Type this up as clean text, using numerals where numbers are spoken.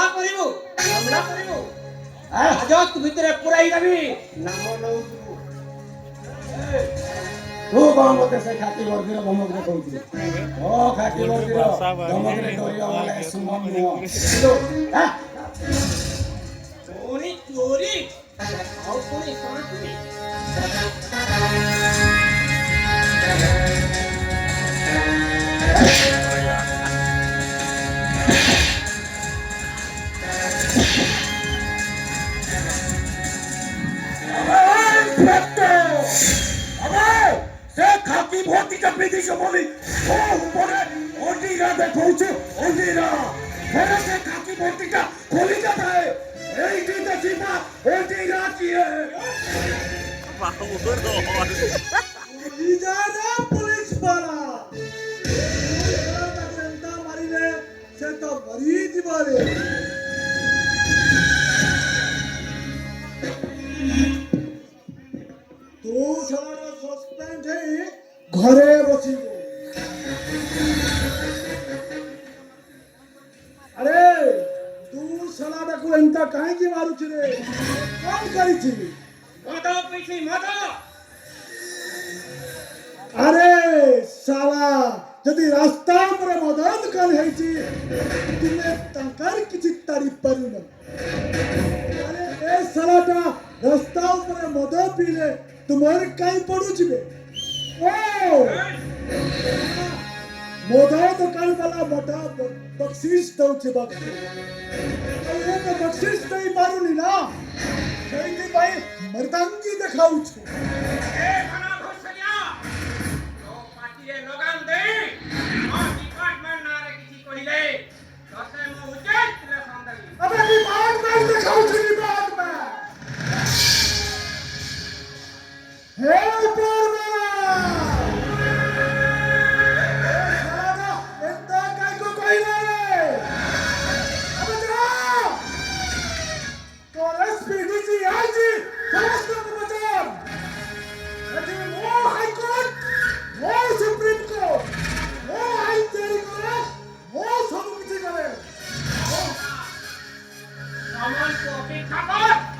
মামলা করিবু হাজত ভিতরে পুরাই যাবি নাম নউছু ତୁ କଣ ମତେ ସେ ଖାକି ବର୍ଦ୍ଧିର ଧମକରେ କହୁଛୁ ଓ ଖାକି ବର୍ଦ୍ଧିର ଧମକରେ କହିବା ବେଳେ ସୁମନ ନୁହଁ ଚୋରି ଚୋରି ଆଉ ପୁଣି କଣ ଚୋରି ସେ ଖାକି ଭୋଟିକା ପିଧିଛ ବୋଲି ମୋ ଉପରେ ଅଣ୍ଡିରା ଦେଖଉଛୁ ଅଣ୍ଡିରା ଫେରେ ସେ ଖାକି ଭୋଟିକା ଖୋଲିକା ଥାଏ ଏଇଠି ଦେଖିବା ଅଣ୍ଡିରା କିଏ ଇଜାରା ପୁଲିସ ପାଲା ତାକୁ ଏନ୍ତା ମାରିଲେ ସେ ତ ମରିଯିବ ରେ ତୁ ଶଳାଟା ସସ୍ପେଣ୍ଡ ହେଇ ଘରେ ବସିବୁ ଆରେ ତୁ ଶଳାଟାକୁ ଏନ୍ତା କାହିଁକି ମାରୁଛୁ ରେ କଣ କରିଛି ମଦ ପିଇছি ମଦ আরে শালা যদি রাস্তা উপরে মদ দোকান হয়েছি তুমি টাকার কিছু তারিফ পারু না আরে এ শালাটা রাস্তা উপরে মদ পিলে তোমার কাই পড়ুছিবে ও মদ দোকান বালা মোটা বকশিস দউছে বাকি এ তো বকশিস দেই পারুনি না সেইথিপাই মর্দাঙ্গি দেখাউଛୁ এ খানা ঘোষলিয়া তো পাটিয়ে লগান দে আর ডিপার্টমেন্ট নারে কিছু কইলে ততে মু উচিত লে সন্দেহি अबे डिपार्टमेंट दिखाऊँ डिपार्टमेंट हे परमेला साला इतना काय को कोई नहीं अबे जा कॉलेज पीडीसी आईजी समस्त को बचाओ अजी वो हाई कोर्ट वो सुप्रीम कोर्ट वो हाई तेरी करे वो सब कुछ करे সময় তো অপেক্ষা কর